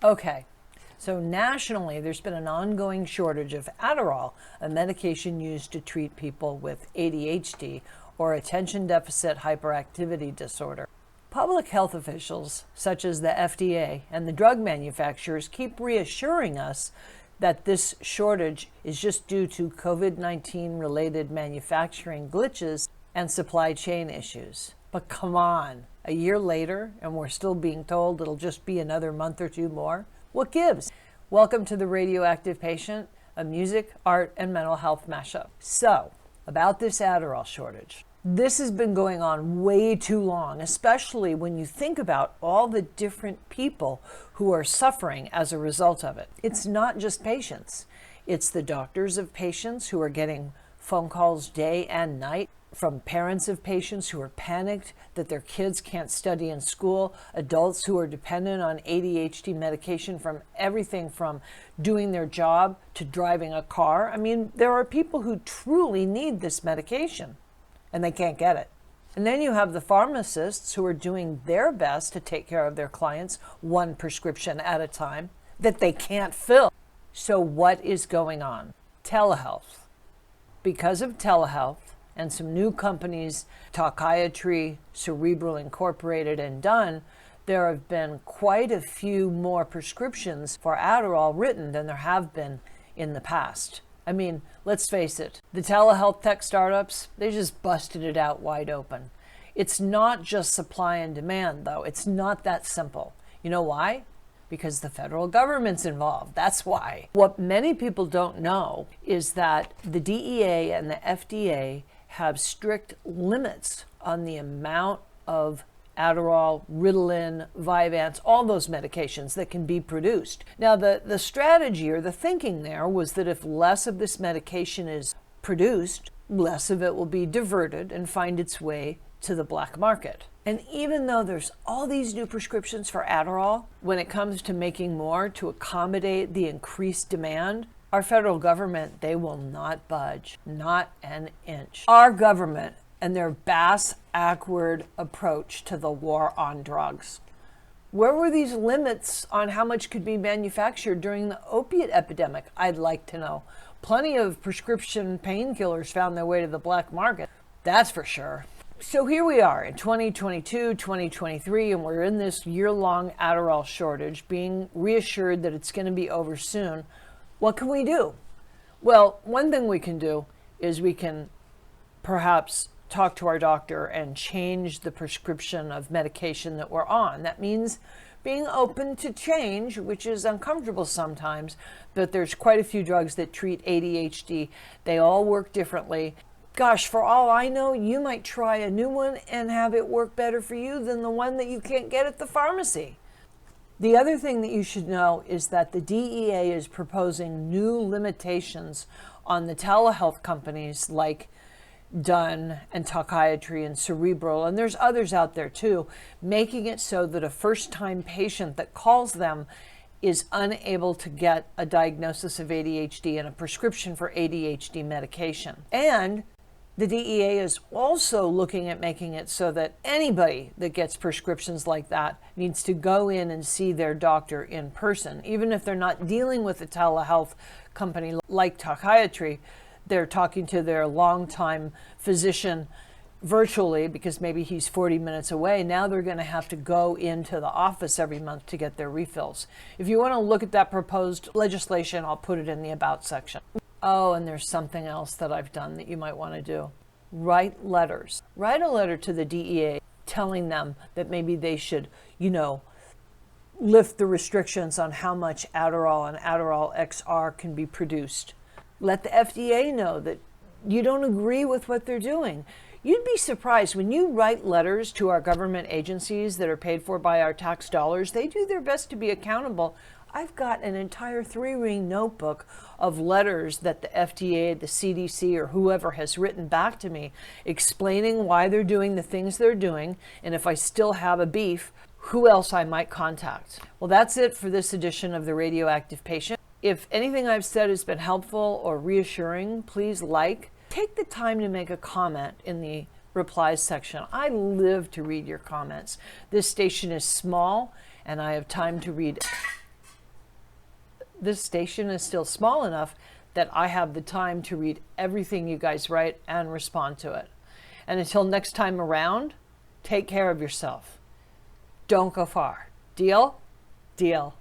Okay, so nationally, there's been an ongoing shortage of Adderall, a medication used to treat people with ADHD or attention deficit hyperactivity disorder. Public health officials, such as the FDA and the drug manufacturers, keep reassuring us that this shortage is just due to COVID-19 related manufacturing glitches and supply chain issues. But come on, a year later, and we're still being told it'll just be another month or two more? What gives? Welcome to the Radioactive Patient, a music, art, and mental health mashup. So, about this Adderall shortage. This has been going on way too long, especially when you think about all the different people who are suffering as a result of it. It's not just patients. It's the doctors of patients who are getting phone calls day and night from parents of patients who are panicked that their kids can't study in school, adults who are dependent on ADHD medication from everything from doing their job to driving a car. I mean, there are people who truly need this medication and they can't get it. And then you have the pharmacists who are doing their best to take care of their clients one prescription at a time that they can't fill. So what is going on? Telehealth. Because of telehealth, and some new companies, Talkiatry, Cerebral Incorporated, and Done, there have been quite a few more prescriptions for Adderall written than there have been in the past. I mean, let's face it, the telehealth tech startups, they just busted it out wide open. It's not just supply and demand, though. It's not that simple. You know why? Because the federal government's involved. That's why. What many people don't know is that the DEA and the FDA have strict limits on the amount of Adderall, Ritalin, Vyvanse, all those medications that can be produced. Now, the strategy or the thinking there was that if less of this medication is produced, less of it will be diverted and find its way to the black market. And even though there's all these new prescriptions for Adderall, when it comes to making more to accommodate the increased demand, our federal government, they will not budge, not an inch. Our government and their bass-ackward approach to the war on drugs. Where were these limits on how much could be manufactured during the opiate epidemic? I'd like to know. Plenty of prescription painkillers found their way to the black market, that's for sure. So here we are in 2022, 2023, and we're in this year-long Adderall shortage, being reassured that it's going to be over soon. What can we do? Well, one thing we can do is we can perhaps talk to our doctor and change the prescription of medication that we're on. That means being open to change, which is uncomfortable sometimes, but there's quite a few drugs that treat ADHD. They all work differently. Gosh, for all I know, you might try a new one and have it work better for you than the one that you can't get at the pharmacy. The other thing that you should know is that the DEA is proposing new limitations on the telehealth companies like Done and Talkiatry and Cerebral, and there's others out there too, making it so that a first-time patient that calls them is unable to get a diagnosis of ADHD and a prescription for ADHD medication. And the DEA is also looking at making it so that anybody that gets prescriptions like that needs to go in and see their doctor in person. Even if they're not dealing with a telehealth company like Talkiatry, they're talking to their longtime physician virtually because maybe he's 40 minutes away. Now they're going to have to go into the office every month to get their refills. If you want to look at that proposed legislation, I'll put it in the About section. Oh, and there's something else that I've done that you might want to do. Write letters. Write a letter to the DEA telling them that maybe they should, lift the restrictions on how much Adderall and Adderall XR can be produced. Let the FDA know that you don't agree with what they're doing. You'd be surprised when you write letters to our government agencies that are paid for by our tax dollars, they do their best to be accountable. I've got an entire 3-ring notebook of letters that the FDA, the CDC, or whoever has written back to me explaining why they're doing the things they're doing, and if I still have a beef, who else I might contact. Well, that's it for this edition of the Radioactive Patient. If anything I've said has been helpful or reassuring, please take the time to make a comment in the replies section. I live to read your comments. This station is small, and I have time to read this station is still small enough that I have the time to read everything you guys write and respond to it. And until next time around, take care of yourself. Don't go far. Deal? Deal.